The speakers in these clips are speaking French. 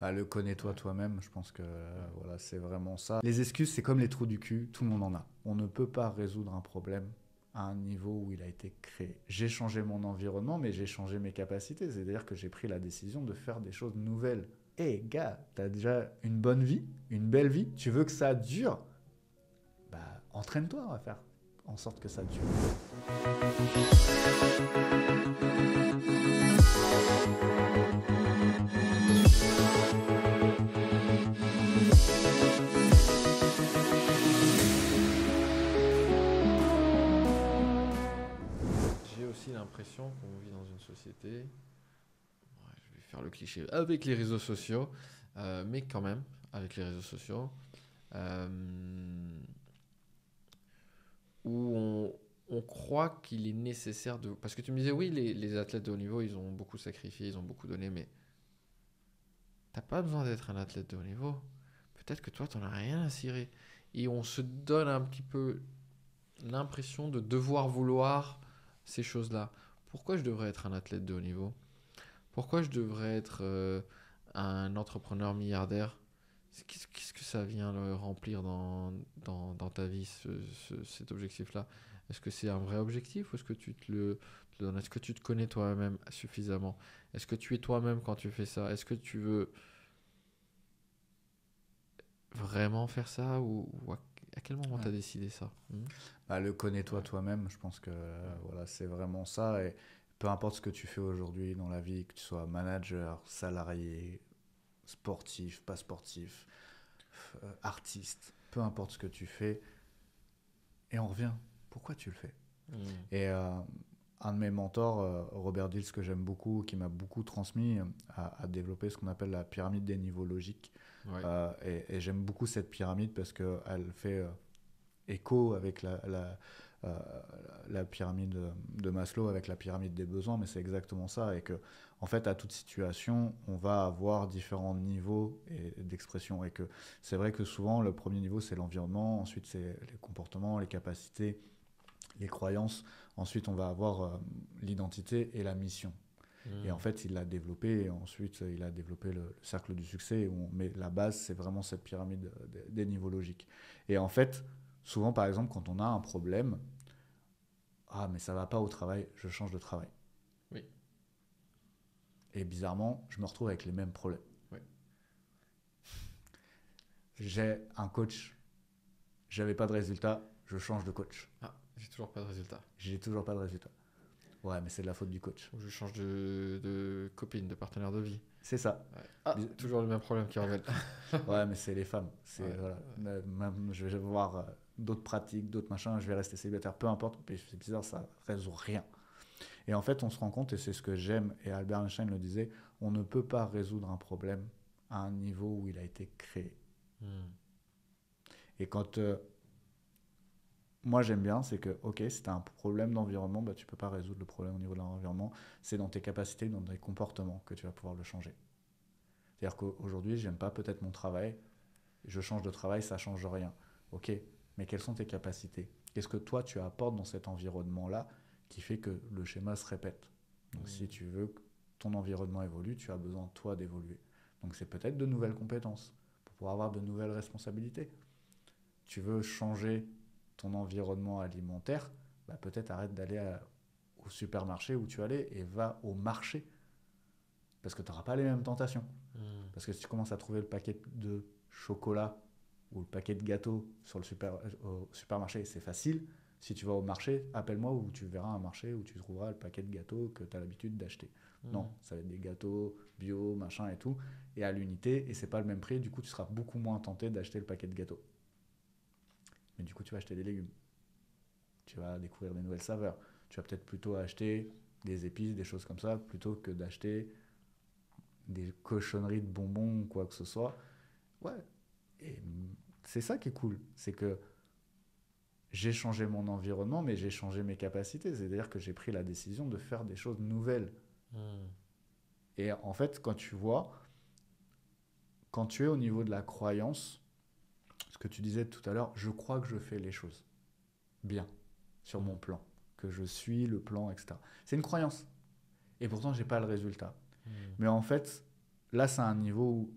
Ah, le connais-toi Ouais, toi-même, je pense que ouais. voilà, c'est vraiment ça. Les excuses, c'est comme les trous du cul, tout le monde en a. On ne peut pas résoudre un problème à un niveau où il a été créé. J'ai changé mon environnement, mais j'ai changé mes capacités. C'est-à-dire que j'ai pris la décision de faire des choses nouvelles. Hé, gars, t'as déjà une bonne vie, une belle vie, tu veux que ça dure? Bah, entraîne-toi à faire en sorte que ça dure. J'ai aussi l'impression qu'on vit dans une société, ouais, je vais faire le cliché, avec les réseaux sociaux, mais quand même, avec les réseaux sociaux, euh, où on croit qu'il est nécessaire de... Parce que tu me disais, oui, les athlètes de haut niveau, ils ont beaucoup sacrifié, ils ont beaucoup donné, mais t'as pas besoin d'être un athlète de haut niveau. Peut-être que toi, t'en as rien à cirer. Et on se donne un petit peu l'impression de devoir vouloir ces choses-là. Pourquoi je devrais être un athlète de haut niveau? Pourquoi je devrais être un entrepreneur milliardaire? Qu'est-ce que ça vient le remplir dans ta vie, cet objectif-là? Est-ce que c'est un vrai objectif ou est-ce que te le donnes? Est-ce que tu te connais toi-même suffisamment? Est-ce que tu es toi-même quand tu fais ça? Est-ce que tu veux vraiment faire ça ou à quel moment tu Ouais. as décidé ça? Bah, le connais-toi Ouais, toi-même, je pense que ouais. voilà, c'est vraiment ça. Et peu importe ce que tu fais aujourd'hui dans la vie, que tu sois manager, salarié, sportif, pas sportif, artiste, peu importe ce que tu fais, et on revient, pourquoi tu le fais? Mm. Et un de mes mentors, Robert Dills, que j'aime beaucoup, qui m'a beaucoup transmis, a développé ce qu'on appelle la pyramide des niveaux logiques. Ouais. Et j'aime beaucoup cette pyramide parce qu'elle fait écho avec euh, la pyramide de Maslow, avec la pyramide des besoins, mais c'est exactement ça. Et que, en fait, à toute situation, on va avoir différents niveaux d'expression. Et que c'est vrai que souvent, le premier niveau, c'est l'environnement, ensuite, c'est les comportements, les capacités, les croyances. Ensuite, on va avoir l'identité et la mission. Et en Mm. fait, il l'a développé, et ensuite, il a développé le cercle du succès, mais la base, c'est vraiment cette pyramide des niveaux logiques. Et en fait, souvent, par exemple, quand on a un problème, ah, mais ça va pas au travail, je change de travail. Oui, Et bizarrement, je me retrouve avec les mêmes problèmes. oui. J'ai un coach, j'avais pas de résultat, je change de coach. Ah, j'ai toujours pas de résultat. J'ai toujours pas de résultat. Ouais, mais c'est de la faute du coach. Ou je change de copine, de partenaire de vie. C'est ça. Ouais. Ah, toujours le même problème qui reviennent. Ouais, mais c'est les femmes. C'est, Ouais, voilà. Même, je vais voir d'autres pratiques, d'autres machins, je vais rester célibataire, peu importe. Mais c'est bizarre, ça résout rien. Et en fait, on se rend compte, et c'est ce que j'aime, et Albert Einstein le disait, on ne peut pas résoudre un problème à un niveau où il a été créé. hmm. Et quand moi j'aime bien, c'est que, ok, si tu as un problème d'environnement, bah, tu peux pas résoudre le problème au niveau de l'environnement. C'est dans tes capacités, dans tes comportements que tu vas pouvoir le changer. C'est-à-dire qu'aujourd'hui, j'aime pas peut-être mon travail, je change de travail, ça change rien. Ok, mais quelles sont tes capacités? Qu'est-ce que toi tu apportes dans cet environnement-là qui fait que le schéma se répète? Donc si Hmm. tu veux que ton environnement évolue, tu as besoin toi d'évoluer. Donc c'est peut-être de nouvelles compétences pour pouvoir avoir de nouvelles responsabilités. Tu veux changer ton environnement alimentaire, bah peut-être arrête d'aller au supermarché où tu allais et va au marché parce que tu n'auras pas les mêmes tentations. Hmm. Parce que si tu commences à trouver le paquet de chocolat ou le paquet de gâteaux sur au supermarché, c'est facile. Si tu vas au marché, appelle-moi ou tu verras un marché où tu trouveras le paquet de gâteaux que tu as l'habitude d'acheter. Hmm. Non, ça va être des gâteaux bio, machin et tout, et à l'unité, et c'est pas le même prix, du coup tu seras beaucoup moins tenté d'acheter le paquet de gâteaux. Mais du coup tu vas acheter des légumes, tu vas découvrir des nouvelles saveurs, tu vas peut-être plutôt acheter des épices, des choses comme ça, plutôt que d'acheter des cochonneries de bonbons ou quoi que ce soit. Ouais, et c'est ça qui est cool, c'est que j'ai changé mon environnement, mais j'ai changé mes capacités. C'est-à-dire que j'ai pris la décision de faire des choses nouvelles. Hmm. Et en fait, quand tu vois, quand tu es au niveau de la croyance, ce que tu disais tout à l'heure, je crois que je fais les choses bien sur Hmm. mon plan, que je suis le plan, etc. C'est une croyance. Et pourtant, j'ai pas le résultat. Hmm. Mais en fait, là, c'est un niveau où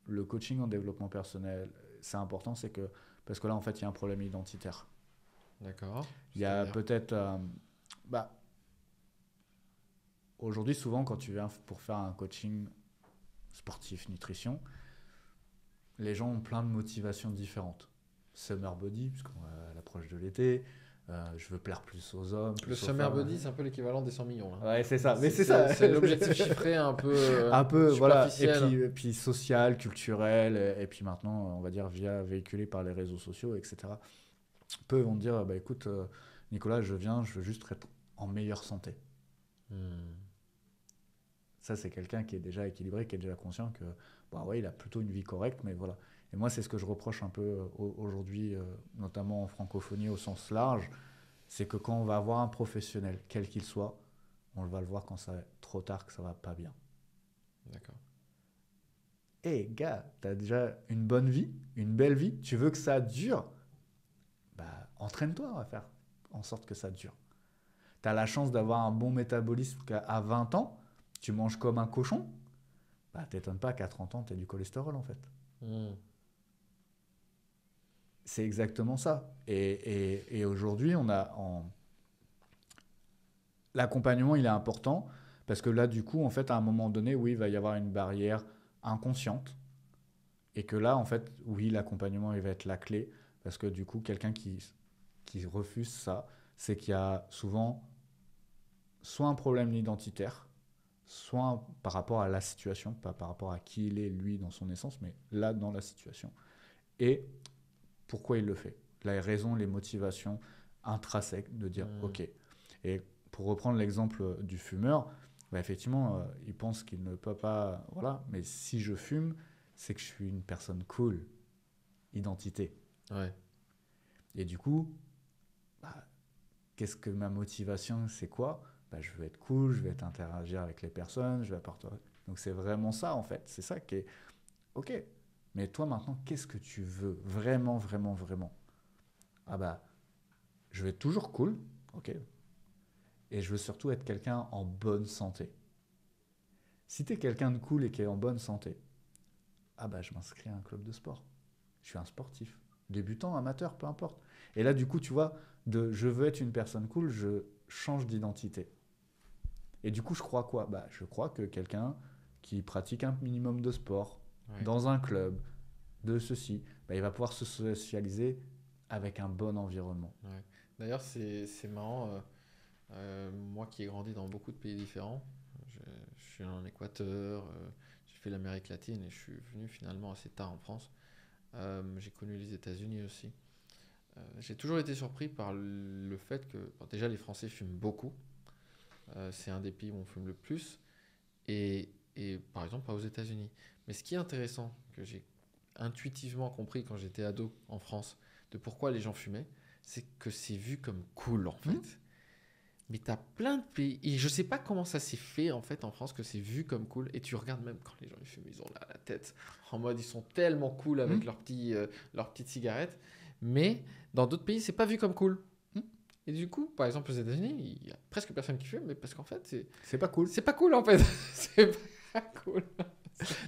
le coaching en développement personnel, c'est important, c'est que, parce que là, en fait, il y a un problème identitaire. D'accord. Il y a C'est-à-dire peut-être, bah, aujourd'hui, souvent, quand tu viens pour faire un coaching sportif, nutrition, les gens ont plein de motivations différentes. Summer body, puisqu'on est à l'approche de l'été, je veux plaire plus aux hommes, le plus aux Summer femmes. Body, c'est un peu l'équivalent des 100 millions. Là. Ouais, c'est ça, mais c'est ça. C'est l'objectif chiffré un peu, Un peu, voilà, superficiel. et puis social, culturel, et puis maintenant, on va dire, véhiculé par les réseaux sociaux, etc. Peu vont te dire, bah écoute, Nicolas, je veux juste être en meilleure santé. Hmm. Ça, c'est quelqu'un qui est déjà équilibré, qui est déjà conscient que, bah ouais, il a plutôt une vie correcte, mais voilà. Et moi, c'est ce que je reproche un peu aujourd'hui, notamment en francophonie au sens large, c'est que quand on va avoir un professionnel, quel qu'il soit, on va le voir quand c'est trop tard, que ça va pas bien. D'accord. Hé, gars, t'as déjà une bonne vie, une belle vie, tu veux que ça dure, bah entraîne-toi à faire en sorte que ça dure. T'as la chance d'avoir un bon métabolisme qu'à 20 ans, tu manges comme un cochon, bah t'étonnes pas qu'à 30 ans, t'aies du cholestérol en fait. Hmm. C'est exactement ça. Et aujourd'hui, l'accompagnement, il est important parce que là, du coup, en fait, à un moment donné, oui, il va y avoir une barrière inconsciente. Et que là, en fait, oui, l'accompagnement, il va être la clé parce que du coup, quelqu'un qui refuse ça, c'est qu'il y a souvent soit un problème identitaire, soit par rapport à la situation, pas par rapport à qui il est, lui, dans son essence, mais là, dans la situation. Et pourquoi il le fait. Les raisons, les motivations intrinsèques de dire Hmm. OK. Et pour reprendre l'exemple du fumeur, bah effectivement, il pense qu'il ne peut pas. Voilà, mais si je fume, c'est que je suis une personne cool, identité. Ouais. Et du coup, bah, qu'est-ce que ma motivation, c'est quoi? Bah, je veux être cool, je veux être interagir avec les personnes, je veux apporter. Donc c'est vraiment ça en fait. C'est ça qui est OK. Mais toi maintenant, qu'est-ce que tu veux vraiment, vraiment, vraiment? Ah bah, je vais être toujours cool, ok. Et je veux surtout être quelqu'un en bonne santé. Si tu es quelqu'un de cool et qui est en bonne santé, ah bah je m'inscris à un club de sport. Je suis un sportif. Débutant, amateur, peu importe. Et là, du coup, tu vois, de je veux être une personne cool, je change d'identité. Et du coup, je crois quoi? Bah, je crois que quelqu'un qui pratique un minimum de sport, Ouais. dans un club, de ceci, bah, il va pouvoir se socialiser avec un bon environnement. Ouais. D'ailleurs, c'est marrant. Moi qui ai grandi dans beaucoup de pays différents, je, je suis en Équateur, j'ai fait l'Amérique latine et je suis venu finalement assez tard en France. J'ai connu les États-Unis aussi. J'ai toujours été surpris par le fait que, bon, déjà, les Français fument beaucoup. C'est un des pays où on fume le plus. Et par exemple, pas aux États-Unis. Mais ce qui est intéressant, que j'ai intuitivement compris quand j'étais ado en France, de pourquoi les gens fumaient, c'est que c'est vu comme cool en Hmm. fait. Mais t'as plein de pays, et je sais pas comment ça s'est fait en fait en France, que c'est vu comme cool. Et tu regardes même quand les gens ils fument, ils ont la tête en mode ils sont tellement cool Hmm. avec leurs petites cigarettes. Mais dans d'autres pays, c'est pas vu comme cool. Hmm. Et du coup, par exemple aux États-Unis, il y a presque personne qui fume, mais parce qu'en fait, C'est pas cool. c'est pas cool en fait. C'est pas cool.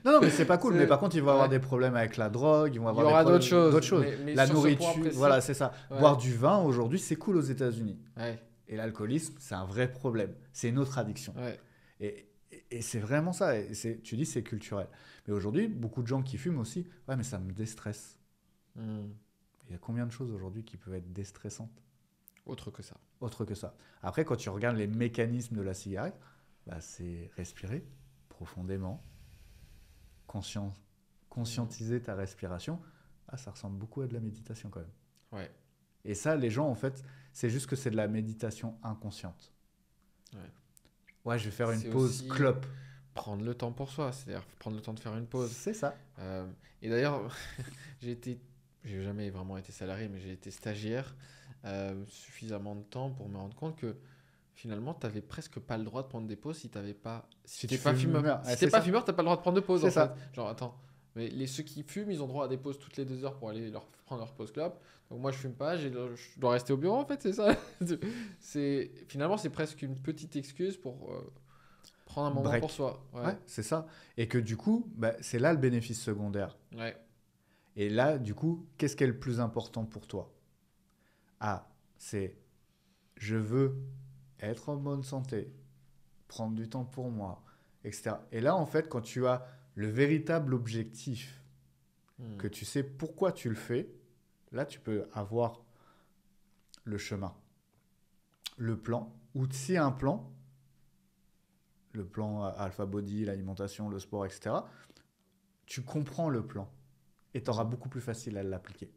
Non, non, mais c'est pas cool. Mais C'est- par contre, ils vont avoir ouais. des problèmes avec la drogue, ils vont Il y avoir des aura problèmes d'autres choses. d'autres choses. Mais La sur ce point nourriture, précis, voilà, c'est ça. ouais. Boire du vin aujourd'hui, c'est cool aux États-Unis. Ouais, Et l'alcoolisme, c'est un vrai problème. C'est une autre addiction. ouais. Et c'est vraiment ça. Tu dis c'est culturel. Mais aujourd'hui, beaucoup de gens qui fument aussi, ouais, mais ça me déstresse. Hmm. Il y a combien de choses aujourd'hui qui peuvent être déstressantes Autre que ça. autre que ça? Après, quand tu regardes les mécanismes de la cigarette, bah, c'est respirer profondément, conscient, Hmm. conscientiser ta respiration. Ah, ça ressemble beaucoup à de la méditation quand même. Ouais, Et ça, les gens, en fait, c'est juste que c'est de la méditation inconsciente. ouais. Ouais, je vais faire une C'est pause aussi clope. prendre le temps pour soi, c'est-à-dire prendre le temps de faire une pause. C'est ça. Euh, et d'ailleurs, j'ai été, j'ai jamais vraiment été salarié, mais j'ai été stagiaire suffisamment de temps pour me rendre compte que finalement, tu n'avais presque pas le droit de prendre des pauses si t'avais pas, Si t'es tu pas fumes, fumeur. meurs. Si Ouais, t'es c'est pas ça. fumeur, t'as pas le droit de prendre de pause C'est en fait. ça. Genre, attends. Mais ceux qui fument, ils ont droit à des pauses toutes les 2 heures pour aller prendre leur pause clope. Donc moi, je fume pas, je dois rester au bureau en fait, c'est ça. Finalement, c'est presque une petite excuse pour Prendre un moment break. pour soi. Ouais. Ouais, c'est ça. Et que du coup, bah, c'est là le bénéfice secondaire. Ouais. Et là, du coup, qu'est-ce qui est le plus important pour toi? Ah, c'est je veux être en bonne santé, prendre du temps pour moi, etc. Et là, en fait, quand tu as le véritable objectif, Hmm. que tu sais pourquoi tu le fais, là, tu peux avoir le chemin, le plan, ou si un plan, le plan Alpha Body, l'alimentation, le sport, etc., tu comprends le plan et tu auras Hmm. beaucoup plus facile à l'appliquer.